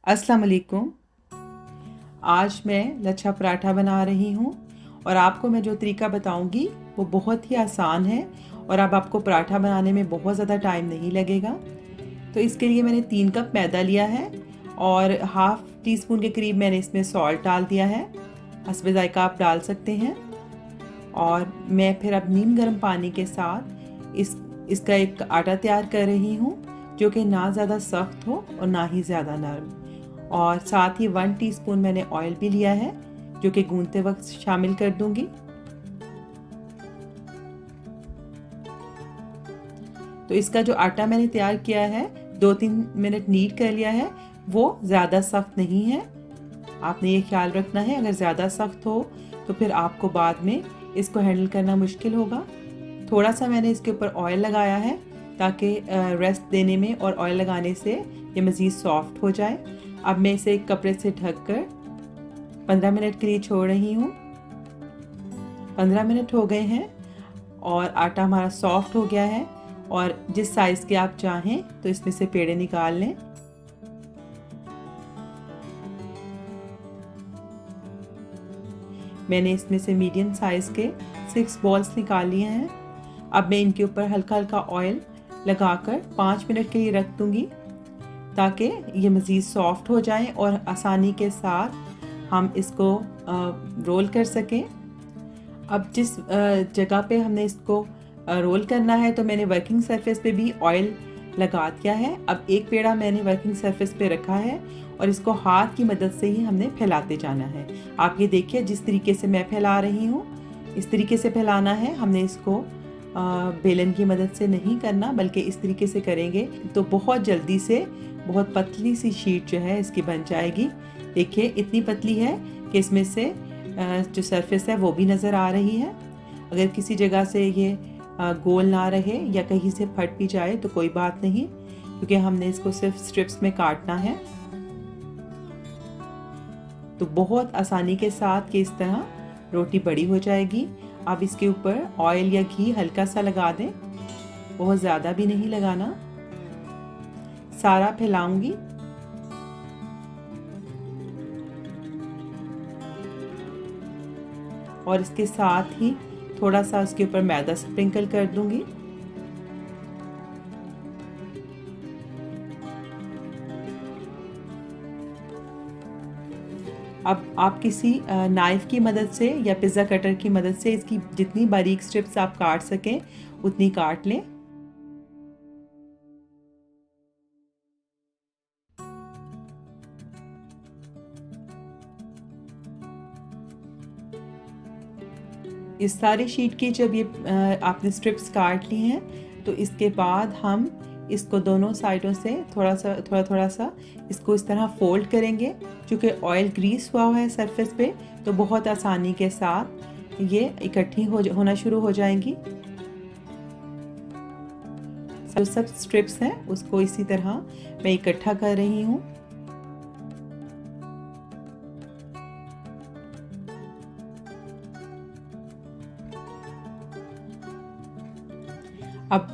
अस्सलाम वालेकुम। आज मैं लच्छा पराठा बना रही हूँ और आपको मैं जो तरीका बताऊँगी वो बहुत ही आसान है और अब आपको पराठा बनाने में बहुत ज़्यादा टाइम नहीं लगेगा। तो इसके लिए मैंने 3 कप मैदा लिया है और हाफ़ टी स्पून के करीब मैंने इसमें सॉल्ट डाल दिया है। हस्बे ज़ायक़ा आप डाल सकते हैं। और मैं फिर अब नीम गर्म पानी के साथ इसका एक आटा तैयार कर रही हूँ, जो कि ना ज़्यादा सख्त हो और ना ही ज़्यादा नरम। और साथ ही 1 टीस्पून मैंने ऑयल भी लिया है, जो कि गूंथते वक्त शामिल कर दूंगी। तो इसका जो आटा मैंने तैयार किया है, 2-3 मिनट नीट कर लिया है, वो ज़्यादा सख्त नहीं है। आपने ये ख्याल रखना है, अगर ज़्यादा सख्त हो तो फिर आपको बाद में इसको हैंडल करना मुश्किल होगा। थोड़ा सा मैंने इसके ऊपर ऑयल लगाया है ताकि रेस्ट देने में और ऑयल लगाने से ये मज़ीद सॉफ्ट हो जाए। अब मैं इसे एक कपड़े से ढककर 15 मिनट के लिए छोड़ रही हूँ। 15 मिनट हो गए हैं और आटा हमारा सॉफ्ट हो गया है और जिस साइज़ के आप चाहें तो इसमें से पेड़े निकाल लें। मैंने इसमें से मीडियम साइज़ के 6 बॉल्स निकाल लिए हैं। अब मैं इनके ऊपर हल्का हल्का ऑयल लगाकर 5 मिनट के लिए रख दूँगी ताकि ये मज़ीद सॉफ्ट हो जाएं और आसानी के साथ हम इसको रोल कर सकें। अब जिस जगह पे हमने इसको रोल करना है तो मैंने वर्किंग सरफेस पे भी ऑयल लगा दिया है। अब एक पेड़ा मैंने वर्किंग सरफेस पे रखा है और इसको हाथ की मदद से ही हमने फैलाते जाना है। आप ये देखिए, जिस तरीके से मैं फैला रही हूँ इस तरीके से फैलाना है। हमने इसको बेलन की मदद से नहीं करना, बल्कि इस तरीके से करेंगे तो बहुत जल्दी से बहुत पतली सी शीट जो है इसकी बन जाएगी। देखिए, इतनी पतली है कि इसमें से जो सरफेस है वो भी नज़र आ रही है। अगर किसी जगह से ये गोल ना रहे या कहीं से फट भी जाए तो कोई बात नहीं, क्योंकि हमने इसको सिर्फ स्ट्रिप्स में काटना है। तो बहुत आसानी के साथ कि इस तरह रोटी बड़ी हो जाएगी। आप इसके ऊपर ऑयल या घी हल्का सा लगा दें, बहुत ज़्यादा भी नहीं लगाना। सारा फैलाऊंगी और इसके साथ ही थोड़ा सा उसके ऊपर मैदा स्प्रिंकल कर दूंगी। अब आप किसी नाइफ़ की मदद से या पिज़्ज़ा कटर की मदद से इसकी जितनी बारीक स्ट्रिप्स आप काट सकें उतनी काट लें। इस सारी शीट की जब ये आपने स्ट्रिप्स काट ली हैं तो इसके बाद हम इसको दोनों साइडों से थोड़ा सा इसको इस तरह फोल्ड करेंगे। क्योंकि ऑयल ग्रीस हुआ है सरफेस पे तो बहुत आसानी के साथ ये इकट्ठी होना शुरू हो जाएंगी। जो सब स्ट्रिप्स हैं उसको इसी तरह मैं इकट्ठा कर रही हूँ। अब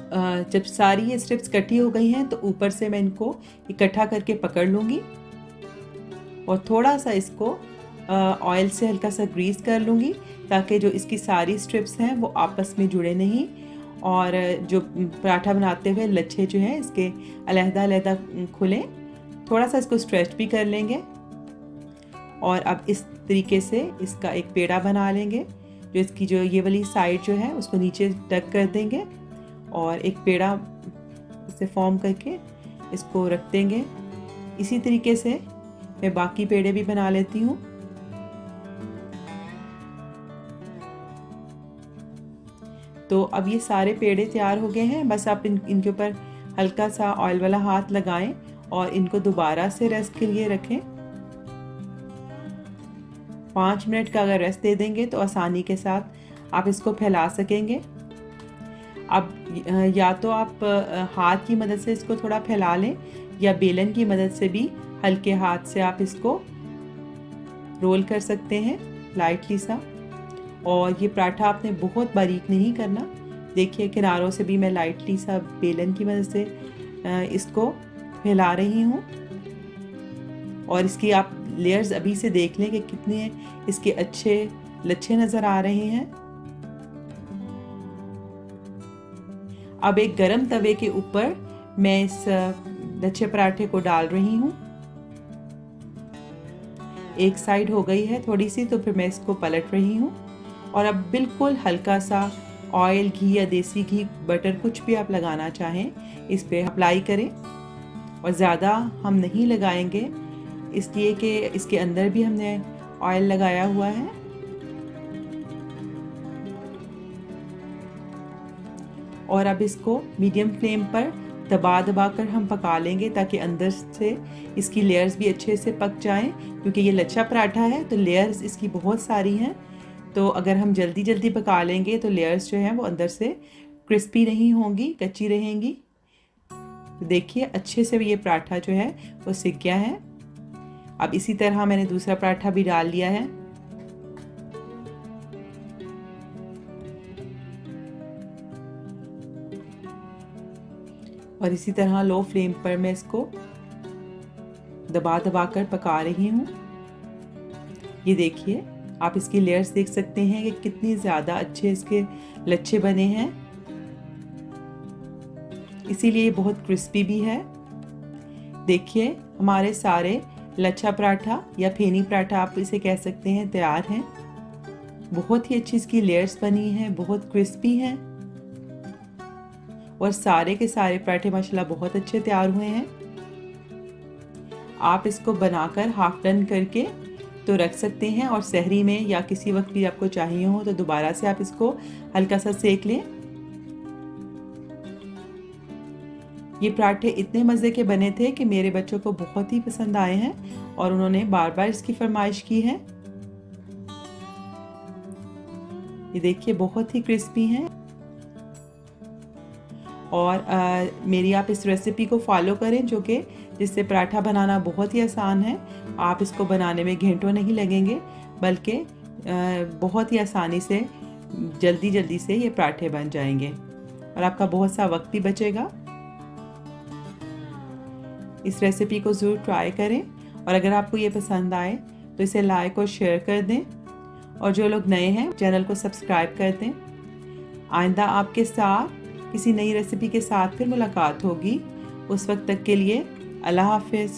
जब सारी ये स्ट्रिप्स इकट्ठी हो गई हैं तो ऊपर से मैं इनको इकट्ठा करके पकड़ लूँगी और थोड़ा सा इसको ऑयल से हल्का सा ग्रीस कर लूँगी ताकि जो इसकी सारी स्ट्रिप्स हैं वो आपस में जुड़े नहीं और जो पराठा बनाते हुए लच्छे जो हैं इसके अलहदा खुलें। थोड़ा सा इसको स्ट्रेच भी कर लेंगे और अब इस तरीके से इसका एक पेड़ा बना लेंगे। जो इसकी जो ये वाली साइड जो है उसको नीचे टक कर देंगे और एक पेड़ा इसे फॉर्म करके इसको रख देंगे। इसी तरीके से मैं बाकी पेड़े भी बना लेती हूँ। तो अब ये सारे पेड़े तैयार हो गए हैं। बस आप इनके ऊपर हल्का सा ऑयल वाला हाथ लगाएं और इनको दोबारा से रेस्ट के लिए रखें। 5 मिनट का अगर रेस्ट दे देंगे तो आसानी के साथ आप इसको फैला सकेंगे। अब या तो आप हाथ की मदद से इसको थोड़ा फैला लें या बेलन की मदद से भी हल्के हाथ से आप इसको रोल कर सकते हैं लाइटली सा। और ये पराठा आपने बहुत बारीक नहीं करना। देखिए, किनारों से भी मैं लाइटली सा बेलन की मदद से इसको फैला रही हूँ। और इसकी आप लेयर्स अभी से देख लें कि कितने इसके अच्छे लच्छे नज़र आ रहे हैं। अब एक गरम तवे के ऊपर मैं इस लच्छे पराठे को डाल रही हूँ। एक साइड हो गई है थोड़ी सी, तो फिर मैं इसको पलट रही हूँ और अब बिल्कुल हल्का सा ऑयल, घी या देसी घी, बटर, कुछ भी आप लगाना चाहें इस पे अप्लाई करें। और ज़्यादा हम नहीं लगाएंगे इसलिए कि इसके अंदर भी हमने ऑयल लगाया हुआ है। और अब इसको मीडियम फ्लेम पर दबा दबा कर हम पका लेंगे ताकि अंदर से इसकी लेयर्स भी अच्छे से पक जाएं, क्योंकि ये लच्छा पराठा है तो लेयर्स इसकी बहुत सारी हैं। तो अगर हम जल्दी जल्दी पका लेंगे तो लेयर्स जो हैं वो अंदर से क्रिस्पी नहीं होंगी, कच्ची रहेंगी। तो देखिए अच्छे से ये पराठा जो है वो सिक गया है। अब इसी तरह मैंने दूसरा पराठा भी डाल लिया है। और इसी तरह लो फ्लेम पर मैं इसको दबा दबा कर पका रही हूँ। ये देखिए आप इसकी लेयर्स देख सकते हैं कि कितनी ज़्यादा अच्छे इसके लच्छे बने हैं, इसीलिए बहुत क्रिस्पी भी है। देखिए हमारे सारे लच्छा पराठा या फेनी पराठा आप इसे कह सकते हैं तैयार हैं। बहुत ही अच्छी इसकी लेयर्स बनी हैं, बहुत क्रिस्पी हैं और सारे के सारे पराठे माशाल्लाह बहुत अच्छे तैयार हुए हैं। आप इसको बनाकर हाफ डन करके तो रख सकते हैं और सहरी में या किसी वक्त भी आपको चाहिए हो तो दोबारा से आप इसको हल्का सा सेक लें। ये पराठे इतने मज़े के बने थे कि मेरे बच्चों को बहुत ही पसंद आए हैं और उन्होंने बार बार इसकी फरमाइश की है। ये देखिए बहुत ही क्रिस्पी हैं। और मेरी आप इस रेसिपी को फॉलो करें जो कि जिससे पराठा बनाना बहुत ही आसान है। आप इसको बनाने में घंटों नहीं लगेंगे, बल्कि बहुत ही आसानी से जल्दी जल्दी से ये पराठे बन जाएंगे और आपका बहुत सा वक्त भी बचेगा। इस रेसिपी को ज़रूर ट्राई करें और अगर आपको ये पसंद आए तो इसे लाइक और शेयर कर दें और जो लोग नए हैं चैनल को सब्सक्राइब कर दें। आइंदा आपके साथ किसी नई रेसिपी के साथ फिर मुलाकात होगी। उस वक्त तक के लिए अल्लाह हाफिज़।